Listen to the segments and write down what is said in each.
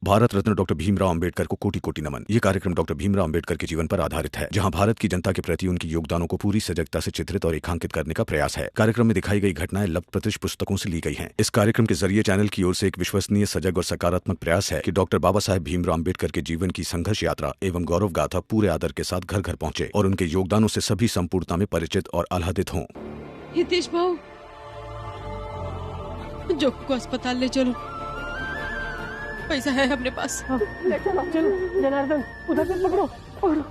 Bharat Ratna doctor Bhimrao Ambedkar को कोटि कोटि नमन। ये कार्यक्रम डॉक्टर भीमराव अंबेडकर के जीवन पर आधारित है, जहां भारत की जनता के प्रति उनके योगदानों को पूरी सजगता से चित्रित और रेखांकित करने का प्रयास है। कार्यक्रम में दिखाई गई घटनाएं लब्ध प्रतिष्ठ पुस्तकों से ली गई हैं। इस कार्यक्रम के जरिए चैनल की ओर से एक विश्वसनीय, सजग और सकारात्मक प्रयास है कि डॉक्टर बाबा साहेब भीमराव अंबेडकर के जीवन की संघर्ष यात्रा एवं गौरव गाथा पूरे आदर के साथ घर घर पहुंचे और उनके योगदानों से सभी संपूर्णता में परिचित और आह्लादित हों। हितेश भाऊ, जोक को अस्पताल ले चलो, पैसा है अपने पास। चलो चलो जनार्दन, उधर से पकड़ो पकड़ो।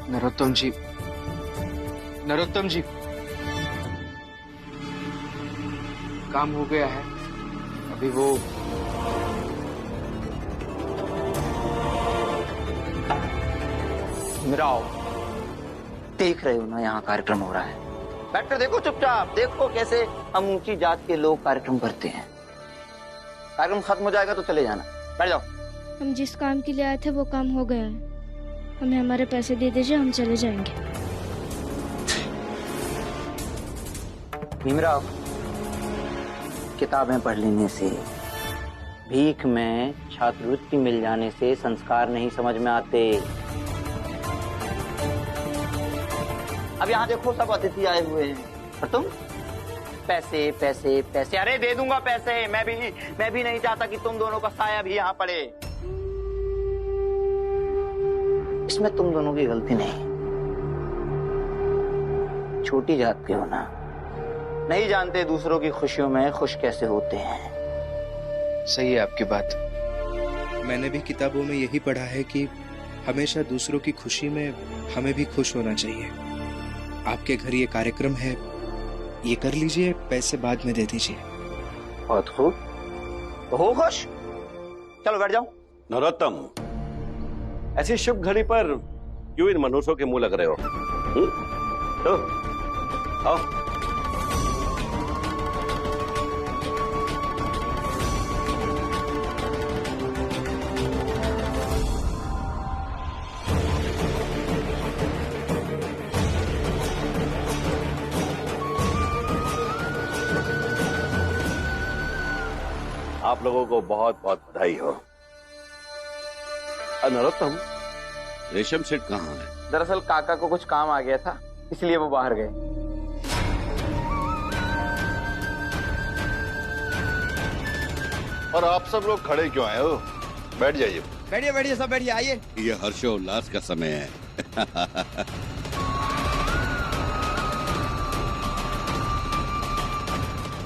नरोत्तम जी, नरोत्तम जी, काम हो गया है। अभी वो मिराओ, देख रहे हो ना यहाँ कार्यक्रम हो रहा है। बैठकर देखो, चुपचाप देखो कैसे हम ऊंची जात के लोग कार्यक्रम करते हैं। कार्यक्रम खत्म हो जाएगा तो चले जाना, बैठ जाओ। हम जिस काम के लिए आए थे वो काम हो गया है, हमें हमारे पैसे दे दीजिए, हम चले जाएंगे। भीमराव, किताबें पढ़ लेने से, भीख में छात्रवृत्ति मिल जाने से संस्कार नहीं समझ में आते। अब यहाँ देखो, सब अतिथि आए हुए हैं और तुम पैसे पैसे पैसे। अरे दे दूंगा पैसे, मैं भी नहीं चाहता कि तुम दोनों का साया भी यहाँ पड़े। इसमें तुम दोनों की गलती नहीं। छोटी जात के हो ना, नहीं जानते दूसरों की खुशियों में खुश कैसे होते हैं। सही है आपकी बात। मैंने भी किताबों में यही पढ़ा है कि हमेशा दूसरों की खुशी में हमें भी खुश होना चाहिए। आपके घर ये कार्यक्रम है, ये कर लीजिए, पैसे बाद में दे दीजिए। बहुत खूब, हो खुश, चलो बैठ जाओ। नरोत्तम, ऐसी शुभ घड़ी पर क्यों इन मनुष्यों के मुंह लग रहे हो? तो आओ। आप लोगों को बहुत बहुत बधाई हो। नरोत्तम, रेशम सेठ कहाँ है? दरअसल काका को कुछ काम आ गया था, इसलिए वो बाहर गए। और आप सब लोग खड़े क्यों आए हो? बैठ जाइए। बैठिए बैठिए, सब बैठिए, आइए। ये हर्षोल्लास का समय है।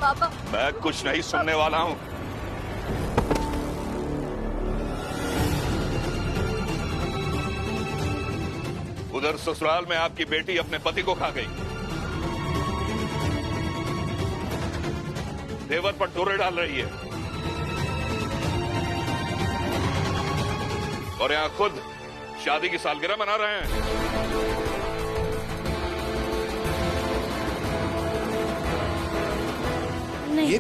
पापा, मैं कुछ नहीं सुनने वाला हूँ। उधर ससुराल में आपकी बेटी अपने पति को खा गई, देवर पर डोरे डाल रही है, और यहाँ खुद शादी की सालगिरह मना रहे हैं। नहीं,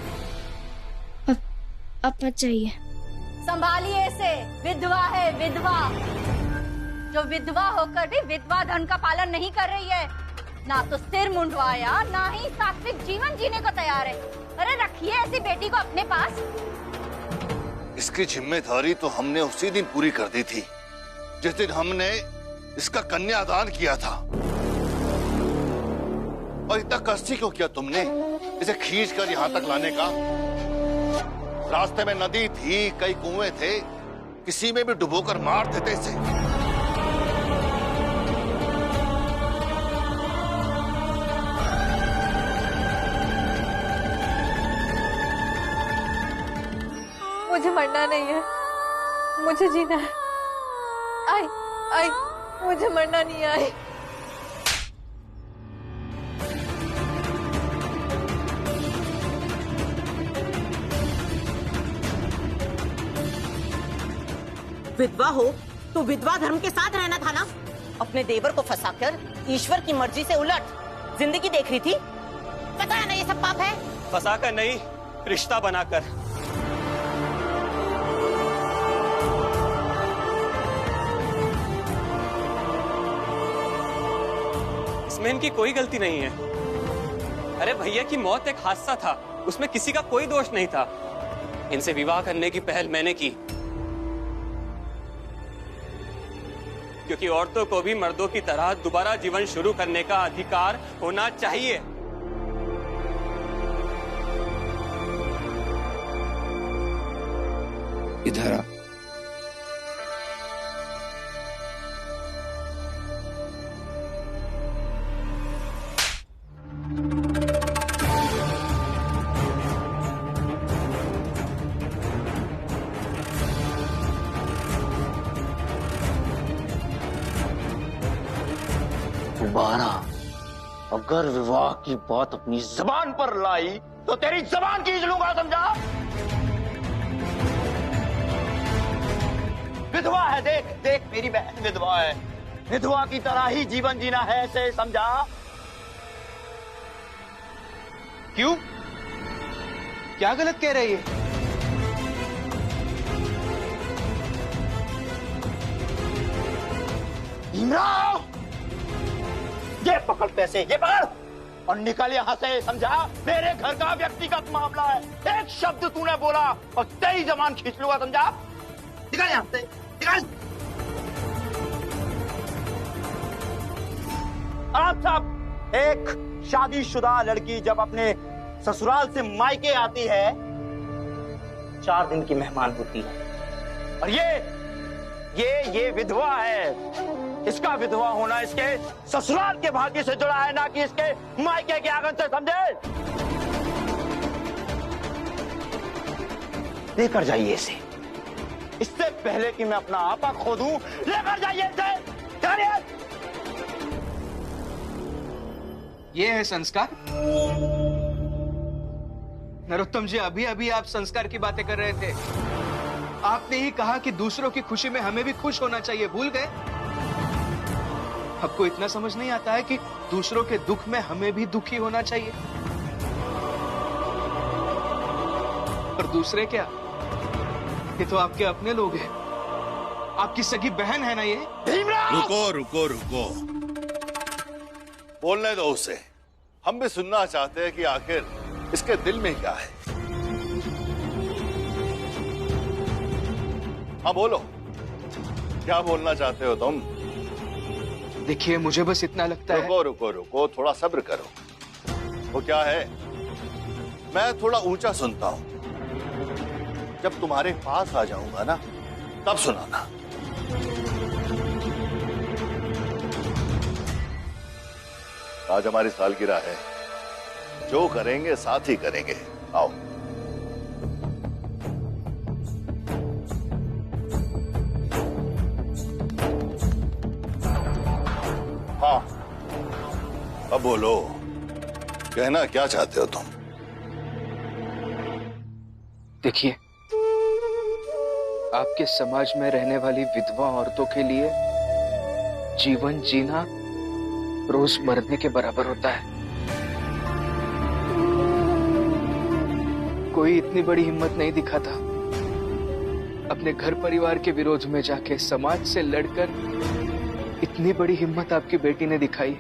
अब मत चाहिए। संभालिए इसे, विधवा है, विधवा जो विधवा होकर भी विधवा धन का पालन नहीं कर रही है। ना तो सिर मुंडवाया, ना ही सात्विक जीवन जीने को तैयार है। अरे रखिए ऐसी बेटी को अपने पास। इसकी जिम्मेदारी तो हमने उसी दिन पूरी कर दी थी जिस दिन हमने इसका कन्यादान किया था। और इतना कष्ट क्यों किया तुमने इसे खींच कर यहाँ तक लाने का? रास्ते में नदी थी, कई कुएं थे, किसी में भी डुबोकर मार देते इसे। मुझे मरना नहीं है, मुझे जीना है। आई आई मुझे मरना नहीं है। आई विधवा हो तो विधवा धर्म के साथ रहना था ना। अपने देवर को फंसाकर ईश्वर की मर्जी से उलट जिंदगी देख रही थी। पता है ना ये सब पाप है। फंसाकर नहीं, रिश्ता बनाकर। इसमें इनकी कोई गलती नहीं है। अरे भैया की मौत एक हादसा था, उसमें किसी का कोई दोष नहीं था। इनसे विवाह करने की पहल मैंने की, क्योंकि औरतों को भी मर्दों की तरह दोबारा जीवन शुरू करने का अधिकार होना चाहिए। इधर आ। दोबारा अगर विवाह की बात अपनी जबान पर लाई तो तेरी जबान खींच लूंगा, समझा? विधवा है, देख देख मेरी बहन विधवा है। विधवा की तरह ही जीवन जीना है, ऐसे समझा? क्यों? क्या गलत कह रही है? भीमराव, ये पकड़ पैसे, ये पकड़ और निकल यहाँ से, समझा? मेरे घर का व्यक्तिगत मामला है। एक शब्द तूने बोला और तेरी जबान खींच लूंगा, समझा? निकल यहाँ से, निकल। आप सब, एक शादीशुदा लड़की जब अपने ससुराल से मायके आती है 4 दिन की मेहमान होती है, और ये विधवा है। इसका विधवा होना इसके ससुराल के भाग्य से जुड़ा है, ना कि इसके मायके के आंगन से, समझे? लेकर जाइए इसे, इससे पहले कि मैं अपना आपा खो दूं। लेकर जाइए इसे, चलिए। ये है संस्कार? नरोत्तम जी, अभी अभी आप संस्कार की बातें कर रहे थे। आपने ही कहा कि दूसरों की खुशी में हमें भी खुश होना चाहिए, भूल गए? आपको इतना समझ नहीं आता है कि दूसरों के दुख में हमें भी दुखी होना चाहिए? और दूसरे क्या, ये तो आपके अपने लोग हैं। आपकी सगी बहन है ना ये? रुको रुको रुको, बोलने दो उसे। हम भी सुनना चाहते हैं कि आखिर इसके दिल में क्या है। हाँ बोलो, क्या बोलना चाहते हो तुम? देखिए, मुझे बस इतना लगता है। रुको रुको रुको, थोड़ा सब्र करो। वो क्या है, मैं थोड़ा ऊंचा सुनता हूं। जब तुम्हारे पास आ जाऊंगा ना, तब सुनाना। आज हमारी सालगिरह है, जो करेंगे साथ ही करेंगे। आओ। हाँ, अब बोलो, कहना क्या चाहते हो तुम? देखिए, आपके समाज में रहने वाली विधवा औरतों के लिए जीवन जीना रोज मरने के बराबर होता है। कोई इतनी बड़ी हिम्मत नहीं दिखाता अपने घर परिवार के विरोध में जाके। समाज से लड़कर इतनी बड़ी हिम्मत आपकी बेटी ने दिखाई,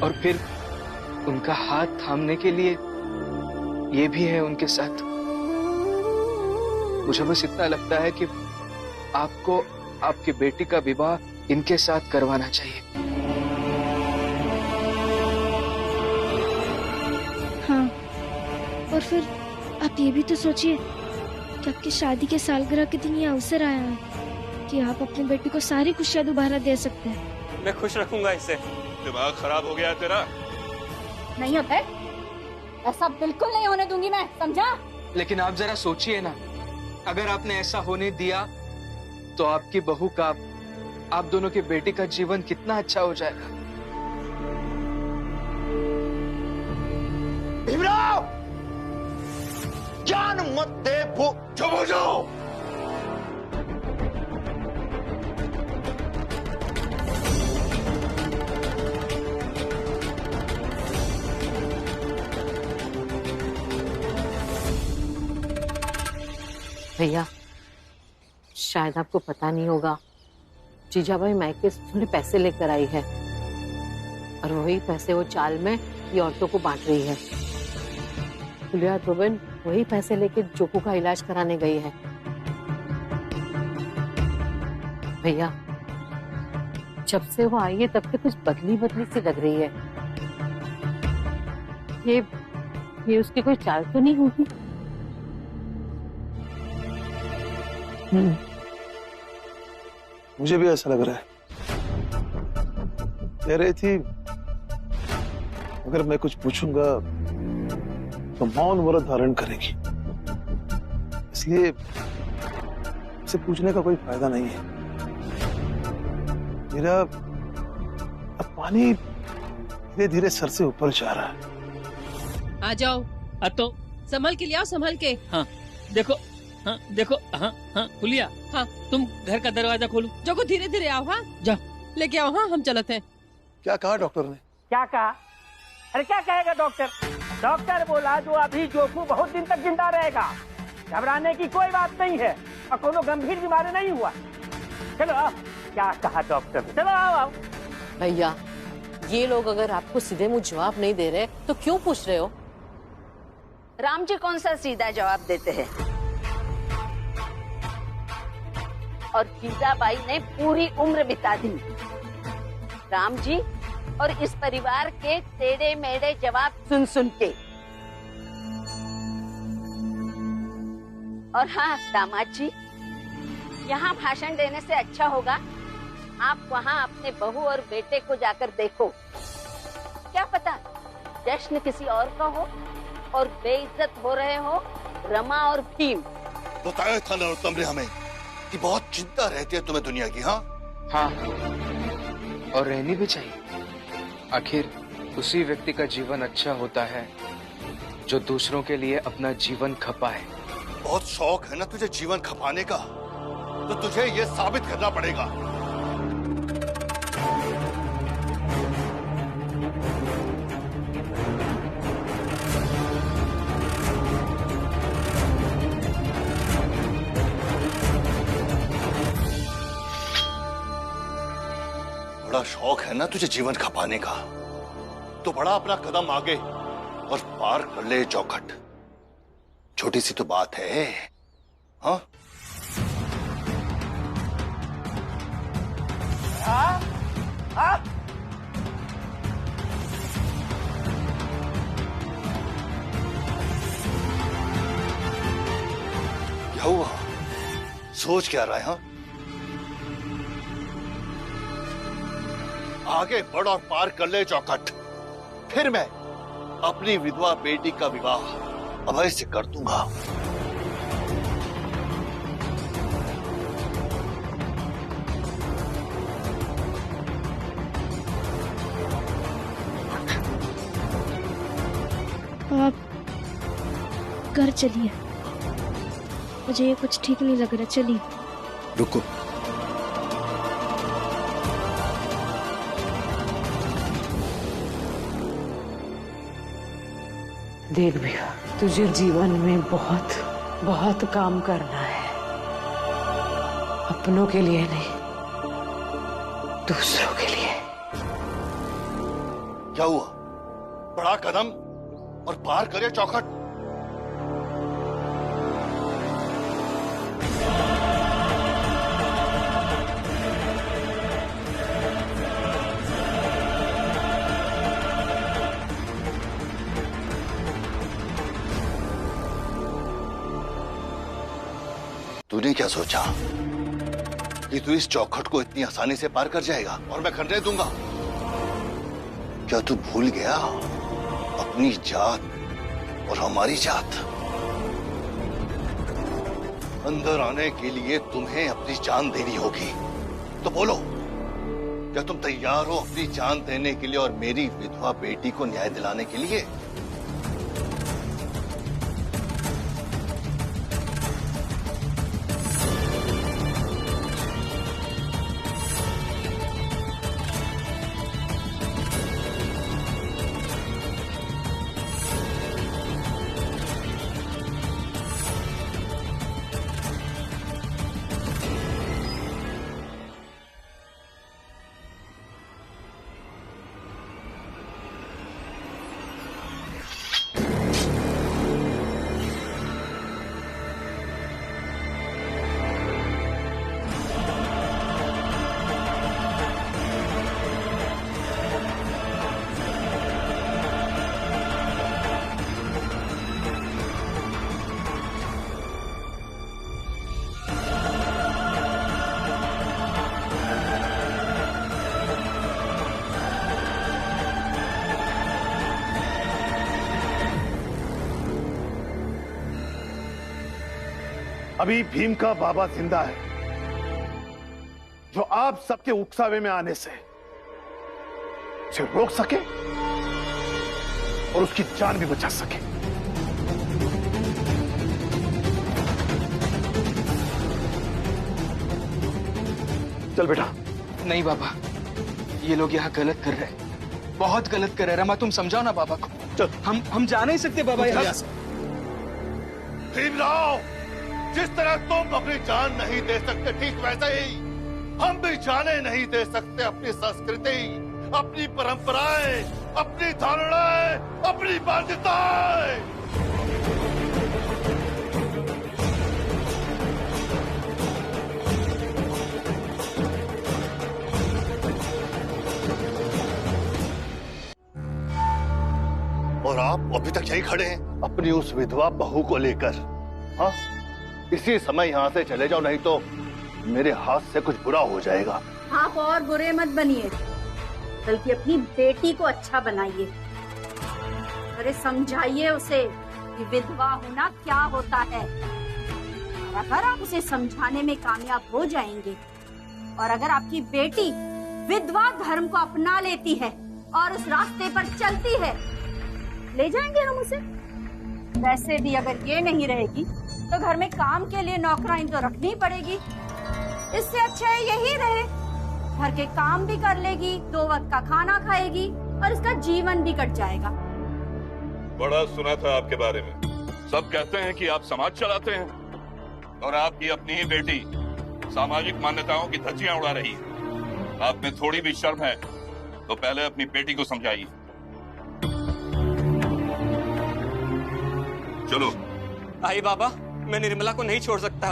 और फिर उनका हाथ थामने के लिए ये भी है उनके साथ। मुझे बस इतना लगता है कि आपको आपकी बेटी का विवाह इनके साथ करवाना चाहिए। हाँ, और फिर आप ये भी तो सोचिए कि आपकी शादी के सालगिरह के दिन ये अवसर आया है कि आप अपनी बेटी को सारी खुशियां दोबारा दे सकते हैं। मैं खुश रखूंगा इसे। दिमाग खराब हो गया तेरा? नहीं होता है, ऐसा बिल्कुल नहीं होने दूंगी मैं, समझा? लेकिन आप जरा सोचिए ना, अगर आपने ऐसा होने दिया तो आपकी बहू का, आप दोनों के बेटे का जीवन कितना अच्छा हो जाएगा। भीमराव, जान मत दे वो। चुप हो जाओ। भैया, शायद आपको पता नहीं होगा, जीजाबाई मायके से थोड़े पैसे लेकर आई है और वही पैसे वो चाल में ये औरतों को बांट रही है। फुलिया तो बहन वही पैसे लेके जोकू का इलाज कराने गई है। भैया, जब से वो आई है तब से कुछ बदली बदली सी लग रही है। ये उसकी कोई चाल तो नहीं होगी? मुझे भी ऐसा लग रहा है। कह रही थी अगर मैं कुछ पूछूंगा तो मौन व्रत धारण करेगी, इसलिए इसे पूछने का कोई फायदा नहीं है। मेरा अब पानी धीरे धीरे सर से ऊपर जा रहा है। आ जाओ। तो संभल के ले आओ, संभल के। हाँ देखो, हाँ देखो, हाँ फुलिया, हाँ तुम घर का दरवाजा खोलो। जोको धीरे धीरे आओ। हाँ जाओ, लेके आओ। हाँ हम चलते हैं। क्या कहा डॉक्टर ने? क्या कहा? अरे क्या कहेगा डॉक्टर? डॉक्टर बोला जो अभी जोकू बहुत दिन तक जिंदा रहेगा, घबराने की कोई बात नहीं है और कोनो गंभीर बीमारी नहीं हुआ। चलो आओ। क्या कहा डॉक्टर? चलो आओ। भैया, ये लोग अगर आपको सीधे मुंह जवाब नहीं दे रहे तो क्यों पूछ रहे हो? राम जी कौन सा सीधा जवाब देते हैं? और जीजाबाई ने पूरी उम्र बिता दी राम जी और इस परिवार के टेढ़े मेढ़े जवाब सुन सुन के। और हाँ दामाद जी, यहाँ भाषण देने से अच्छा होगा आप वहाँ अपने बहू और बेटे को जाकर देखो। क्या पता जश्न किसी और का हो और बेइज्जत हो रहे हो रमा और भीम। बताया था नरोत्तम ने हमें कि बहुत चिंता रहती है तुम्हें दुनिया की। हाँ हाँ, और रहनी भी चाहिए। आखिर उसी व्यक्ति का जीवन अच्छा होता है जो दूसरों के लिए अपना जीवन खपाए। बहुत शौक है ना तुझे जीवन खपाने का, तो तुझे ये साबित करना पड़ेगा। बड़ा शौक है ना तुझे जीवन खपाने का, तो बड़ा अपना कदम आगे और पार कर ले चौखट। छोटी सी तो बात है। हाँ क्या हुआ? सोच क्या रहा है? हाँ आगे बढ़ और पार कर ले चौखट, फिर मैं अपनी विधवा बेटी का विवाह अभय से कर दूंगा। आप घर चलिए, मुझे ये कुछ ठीक नहीं लग रहा। चलिए। रुको, देख भैया, तुझे जीवन में बहुत बहुत काम करना है, अपनों के लिए नहीं, दूसरों के लिए। क्या हुआ? बड़ा कदम और पार करे चौखट। तूने क्या सोचा कि तू इस चौखट को इतनी आसानी से पार कर जाएगा और मैं करने दूंगा? क्या तू भूल गया अपनी जात और हमारी जात? अंदर आने के लिए तुम्हें अपनी जान देनी होगी। तो बोलो, क्या तुम तैयार हो अपनी जान देने के लिए और मेरी विधवा बेटी को न्याय दिलाने के लिए? अभी भीम का बाबा जिंदा है, जो आप सबके उकसावे में आने से उसे रोक सके और उसकी जान भी बचा सके। चल बेटा। नहीं बाबा, ये लोग यहाँ गलत कर रहे हैं, बहुत गलत कर रहे हैं। रमा तुम समझाओ ना बाबा को। चल। हम जा नहीं सकते बाबा यहाँ। भीमराव, जिस तरह तुम अपनी जान नहीं दे सकते, ठीक वैसे ही हम भी जाने नहीं दे सकते अपनी संस्कृति, अपनी परंपराएं, अपनी धारणाएं, अपनी बाध्यताएं। और आप अभी तक यही खड़े हैं अपनी उस विधवा बहू को लेकर। हाँ, इसी समय यहाँ से चले जाओ, नहीं तो मेरे हाथ से कुछ बुरा हो जाएगा। आप और बुरे मत बनिए, बल्कि अपनी बेटी को अच्छा बनाइए। अरे समझाइए उसे कि विधवा होना क्या होता है। और अगर आप उसे समझाने में कामयाब हो जाएंगे और अगर आपकी बेटी विधवा धर्म को अपना लेती है और उस रास्ते पर चलती है, ले जाएंगे हम उसे। वैसे भी अगर ये नहीं रहेगी तो घर में काम के लिए नौकरानी तो रखनी पड़ेगी। इससे अच्छा है यही रहे, घर के काम भी कर लेगी, 2 वक्त का खाना खाएगी और इसका जीवन भी कट जाएगा। बड़ा सुना था आपके बारे में, सब कहते हैं कि आप समाज चलाते हैं और आपकी अपनी ही बेटी सामाजिक मान्यताओं की धज्जियां उड़ा रही है। आप में थोड़ी भी शर्म है तो पहले अपनी बेटी को समझाइए। चलो। आई बाबा, मैं निर्मला को नहीं छोड़ सकता।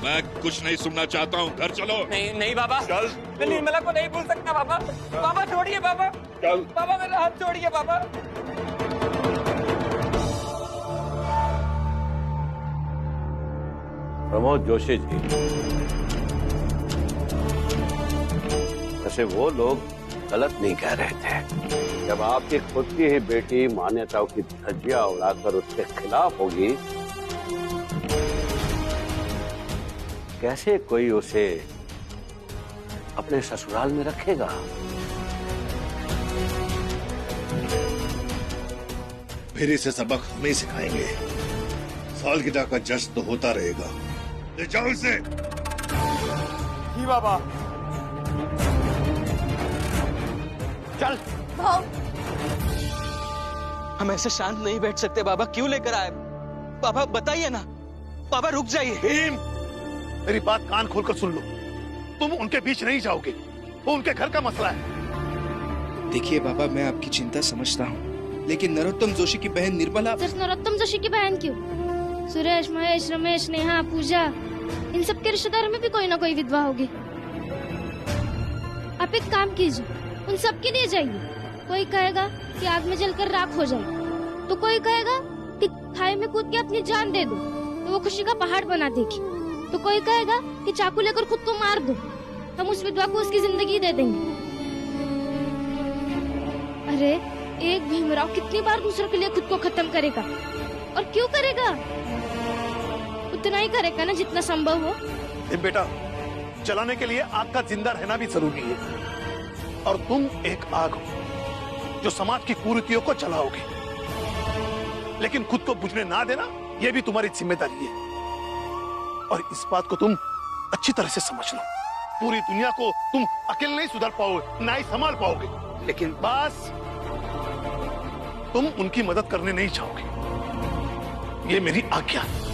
मैं कुछ नहीं सुनना चाहता हूँ, घर चलो। नहीं नहीं बाबा, चल। मैं निर्मला को नहीं भूल सकता बाबा। बाबा छोड़िए बाबा। चल। बाबा मेरा हाथ छोड़िए बाबा। प्रमोद जोशी जी, वैसे वो लोग गलत नहीं कह रहे थे। जब आपकी खुद की ही बेटी मान्यताओं की धज्जियां उड़ाकर उसके खिलाफ होगी, कैसे कोई उसे अपने ससुराल में रखेगा? फिर इसे सबक हम ही सिखाएंगे। सालगिरह का जश्न तो होता रहेगा। ले जाओ इसे। जी बाबा। चल। हम ऐसे शांत नहीं बैठ सकते बाबा, क्यों लेकर आए? बाबा बताइए ना। बाबा रुक जाइए। भीम, मेरी बात कान खोलकर सुन लो। तुम उनके बीच नहीं जाओगे, वो उनके घर का मसला है। देखिए बाबा, मैं आपकी चिंता समझता हूँ, लेकिन नरोत्तम जोशी की बहन निर्मला। सिर्फ नरोत्तम जोशी की बहन क्यों? सुरेश, महेश, रमेश, नेहा, पूजा, इन सब के रिश्तेदारों में भी कोई ना कोई विधवा होगी। आप एक काम कीजिए, उन सब के लिए जाइए। कोई कहेगा कि आग में जलकर राख हो जाए, तो कोई कहेगा कि खाई में कूद के अपनी जान दे दो तो वो खुशी का पहाड़ बना देगी, तो कोई कहेगा कि चाकू लेकर खुद को मार दो, हम उस विधवा को उसकी जिंदगी दे देंगे। अरे एक भीमराव कितनी बार दूसरों के लिए खुद को खत्म करेगा, और क्यों करेगा? उतना ही करेगा ना जितना संभव हो। बेटा, जलाने के लिए आग का जिंदा रहना भी जरूरी है और तुम एक आग हो जो समाज की कुरीतियों को जलाओगे, लेकिन खुद को बुझने ना देना यह भी तुम्हारी जिम्मेदारी है। और इस बात को तुम अच्छी तरह से समझ लो, पूरी दुनिया को तुम अकेले नहीं सुधार पाओगे, ना ही संभाल पाओगे, लेकिन बस तुम उनकी मदद करने नहीं चाहोगे, ये मेरी आज्ञा है।